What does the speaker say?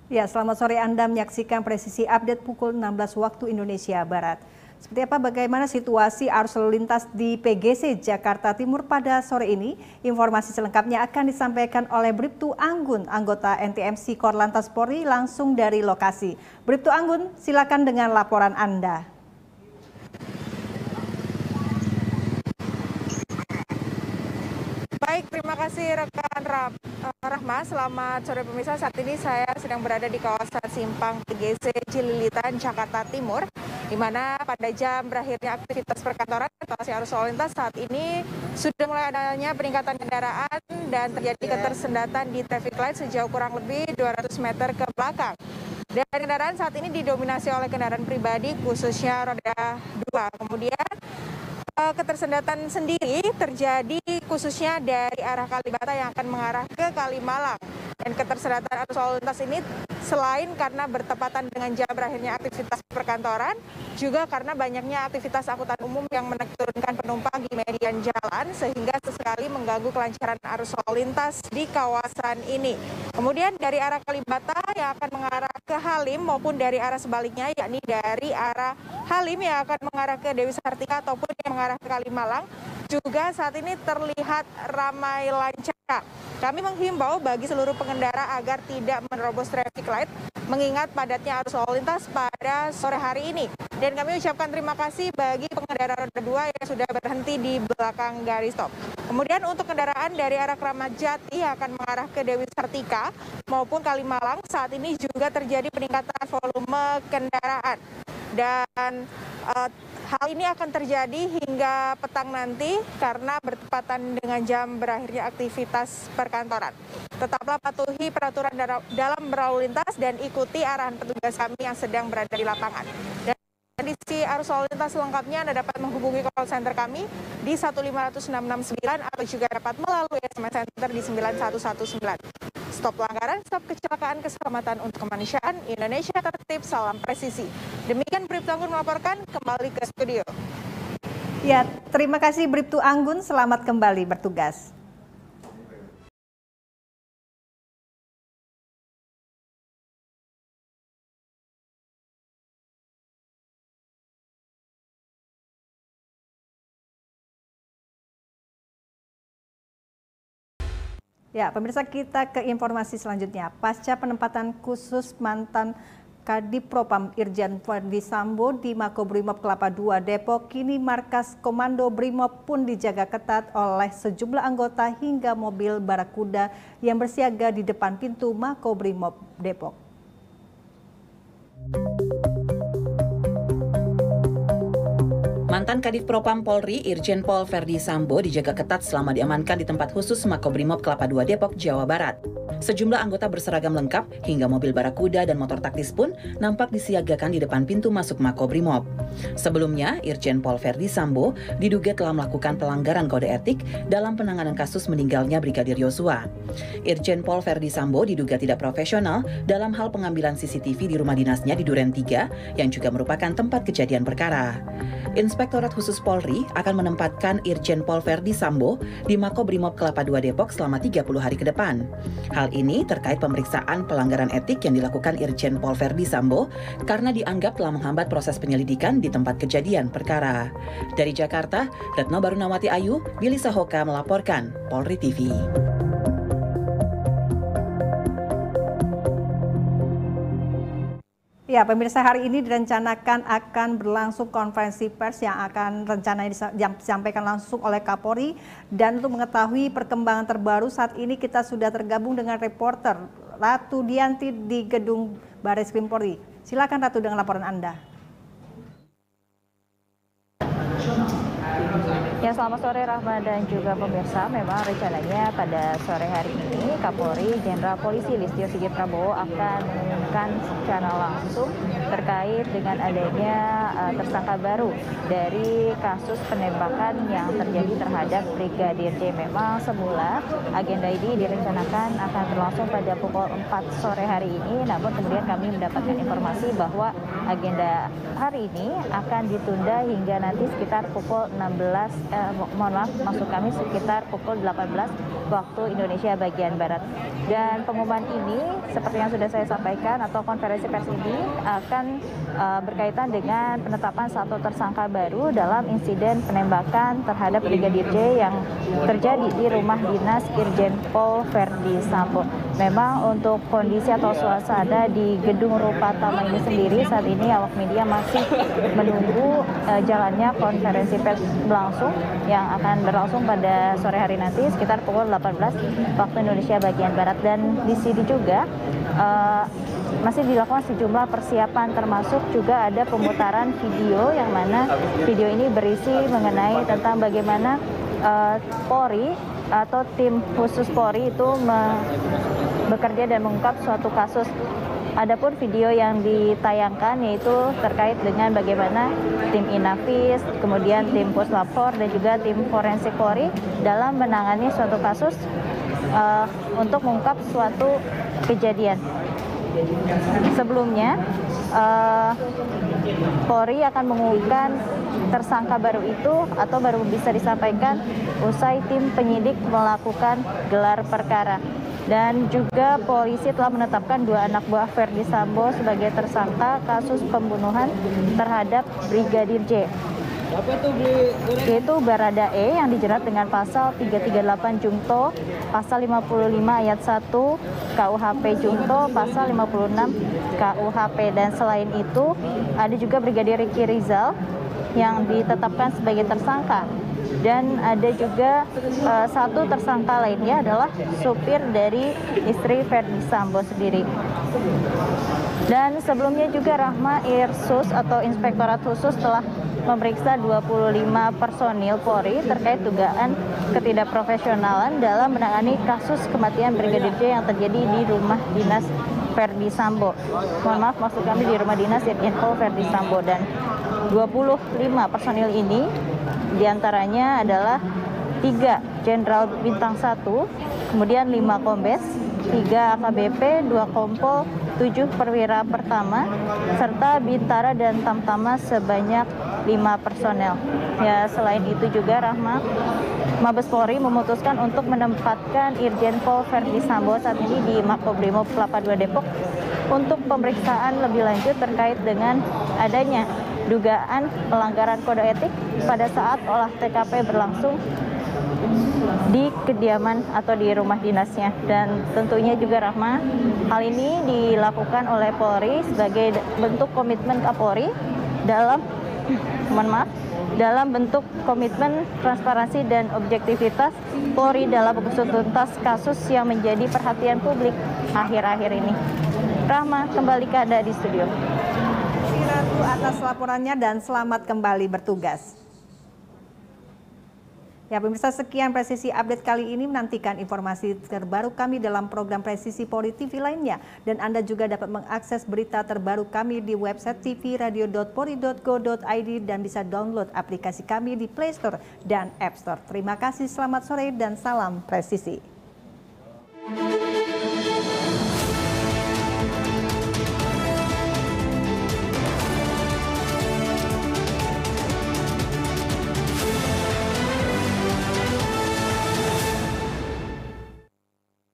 Ya, selamat sore, Anda menyaksikan Presisi Update pukul 16 waktu Indonesia Barat. Seperti apa bagaimana situasi arus lalu lintas di PGC Jakarta Timur pada sore ini? Informasi selengkapnya akan disampaikan oleh Bribtu Anggun, anggota NTMC Korlantas Polri langsung dari lokasi. Bribtu Anggun, silakan dengan laporan Anda. Baik, terima kasih rekan Rahma. Selamat sore pemirsa. Saat ini saya sedang berada di kawasan Simpang PGC Cililitan, Jakarta Timur, di mana pada jam berakhirnya aktivitas perkantoran atau arus lalu lintas saat ini sudah mulai adanya peningkatan kendaraan dan terjadi ketersendatan di traffic light sejauh kurang lebih 200 meter ke belakang. Dan kendaraan saat ini didominasi oleh kendaraan pribadi khususnya roda 2. Kemudian ketersendatan sendiri terjadi khususnya dari arah Kalibata yang akan mengarah ke Kalimalang. Dan ketersendatan arus lalu lintas ini selain karena bertepatan dengan jam berakhirnya aktivitas perkantoran, juga karena banyaknya aktivitas angkutan umum yang menurunkan penumpang di median jalan sehingga sesekali mengganggu kelancaran arus lalu lintas di kawasan ini. Kemudian dari arah Kalibata yang akan mengarah ke Halim maupun dari arah sebaliknya, yakni dari arah Halim yang akan mengarah ke Dewi Sartika ataupun yang mengarah ke Kalimalang, juga saat ini terlihat ramai lancar. Kami menghimbau bagi seluruh pengendara agar tidak menerobos traffic light mengingat padatnya arus lalu lintas pada sore hari ini. Dan kami ucapkan terima kasih bagi pengendara roda 2 yang sudah berhenti di belakang garis stop. Kemudian untuk kendaraan dari arah Kramat Jati yang akan mengarah ke Dewi Sartika maupun Kalimalang, saat ini juga terjadi peningkatan volume kendaraan. Dan hal ini akan terjadi hingga petang nanti karena bertepatan dengan jam berakhirnya aktivitas perkantoran. Tetaplah patuhi peraturan dalam berlalu lintas dan ikuti arahan petugas kami yang sedang berada di lapangan. Dan kondisi arus lalu lintas selengkapnya Anda dapat menghubungi call center kami di 1500669 atau juga dapat melalui SMS Center di 9119. Stop pelanggaran, stop kecelakaan, keselamatan untuk kemanusiaan, Indonesia tertib, salam presisi. Demikian Bribtu Anggun melaporkan, kembali ke studio. Ya, terima kasih Bribtu Anggun, selamat kembali bertugas. Ya, pemirsa, kita ke informasi selanjutnya. Pasca penempatan khusus mantan Kadipropam Irjen Verdi Sambo di Makobrimob Kelapa II Depok, kini markas Komando Brimob pun dijaga ketat oleh sejumlah anggota hingga mobil Barakuda yang bersiaga di depan pintu Makobrimob Depok. Mantan Kadif Propam Polri, Irjen Pol Verdi Sambo dijaga ketat selama diamankan di tempat khusus Makobrimob Kelapa II Depok, Jawa Barat. Sejumlah anggota berseragam lengkap hingga mobil Barakuda dan motor taktis pun nampak disiagakan di depan pintu masuk Makobrimob. Sebelumnya, Irjen Pol Verdi Sambo diduga telah melakukan pelanggaran kode etik dalam penanganan kasus meninggalnya Brigadir Yosua. Irjen Pol Verdi Sambo diduga tidak profesional dalam hal pengambilan CCTV di rumah dinasnya di Duren 3 yang juga merupakan tempat kejadian perkara. Inspektorat Khusus Polri akan menempatkan Irjen Pol Verdi Sambo di Makobrimob Kelapa II Depok selama 30 hari ke depan. Hal ini terkait pemeriksaan pelanggaran etik yang dilakukan Irjen Pol Verdi Sambo karena dianggap telah menghambat proses penyelidikan di tempat kejadian perkara. Dari Jakarta, Retno Barunawati Ayu, Billy Sahoka melaporkan, Polri TV. Ya, pemirsa, hari ini direncanakan akan berlangsung konferensi pers yang akan rencananya disampaikan langsung oleh Kapolri. Dan untuk mengetahui perkembangan terbaru, saat ini kita sudah tergabung dengan reporter Ratu Dianti di Gedung Barreskrim Polri. Silakan Ratu dengan laporan Anda. Ya, selamat sore Rahma dan juga pemirsa. Memang rencananya pada sore hari ini Kapolri Jenderal Polisi Listio Sigit Prabowo akan mengumumkan secara langsung terkait dengan adanya tersangka baru dari kasus penembakan yang terjadi terhadap Brigadir J. Memang semula agenda ini direncanakan akan berlangsung pada pukul 4 sore hari ini, namun kemudian kami mendapatkan informasi bahwa agenda hari ini akan ditunda hingga nanti sekitar pukul 16 maksud kami sekitar pukul 18 waktu Indonesia bagian Barat. Dan pengumuman ini seperti yang sudah saya sampaikan atau konferensi pers ini akan berkaitan dengan penetapan satu tersangka baru dalam insiden penembakan terhadap Brigadir J yang terjadi di rumah dinas Irjen Pol Verdi Sambo. Memang untuk kondisi atau suasana di gedung Rupatama ini sendiri saat ini awak media masih menunggu jalannya konferensi pers berlangsung yang akan berlangsung pada sore hari nanti sekitar pukul 18 waktu Indonesia bagian Barat. Dan di sini juga masih dilakukan sejumlah persiapan, termasuk juga ada pemutaran video yang mana video ini berisi mengenai tentang bagaimana Polri atau tim khusus Polri itu bekerja dan mengungkap suatu kasus. Adapun video yang ditayangkan yaitu terkait dengan bagaimana tim Inavis, kemudian tim Puslapor dan juga tim forensik Polri dalam menangani suatu kasus untuk mengungkap suatu kejadian. Sebelumnya, Polri akan mengumumkan tersangka baru itu atau baru bisa disampaikan usai tim penyidik melakukan gelar perkara. Dan juga polisi telah menetapkan 2 anak buah Verdi Sambo sebagai tersangka kasus pembunuhan terhadap Brigadir J, yaitu Barada E yang dijerat dengan pasal 338 Jungto, pasal 55 ayat 1 KUHP Jungto, pasal 56 KUHP. Dan selain itu ada juga Brigadir Ricky Rizal yang ditetapkan sebagai tersangka. Dan ada juga satu tersangka lainnya adalah supir dari istri Verdi Sambo sendiri. Dan sebelumnya juga Rahma, Irsus atau Inspektorat Khusus telah memeriksa 25 personil Polri terkait dugaan ketidakprofesionalan dalam menangani kasus kematian Brigadir J yang terjadi di rumah dinas Verdi Sambo. Mohon maaf, maksud kami di rumah dinas Irjen Pol Verdi Sambo. Dan 25 personil ini diantaranya adalah 3 Jenderal Bintang 1, kemudian 5 Kombes, 3 AKBP, 2 Kompol, 7 Perwira Pertama, serta Bintara dan Tamtama sebanyak 5 personel. Ya, selain itu juga Rahma, Mabes Polri memutuskan untuk menempatkan Irjen Pol Verdi Sambo saat ini di Makobrimob Kelapa II Depok untuk pemeriksaan lebih lanjut terkait dengan adanya dugaan pelanggaran kode etik pada saat olah TKP berlangsung di kediaman atau di rumah dinasnya. Dan tentunya juga Rahma, hal ini dilakukan oleh Polri sebagai bentuk komitmen Kapolri dalam dalam bentuk komitmen transparansi dan objektivitas Polri dalam mengusut tuntas kasus yang menjadi perhatian publik akhir-akhir ini. Rahma, kembali ke Anda di studio. Ratu atas laporannya dan selamat kembali bertugas. Ya pemirsa, sekian Presisi Update kali ini. Menantikan informasi terbaru kami dalam program Presisi Polri TV lainnya. Dan Anda juga dapat mengakses berita terbaru kami di website tvradio.polri.go.id dan bisa download aplikasi kami di Play Store dan App Store. Terima kasih, selamat sore dan salam presisi.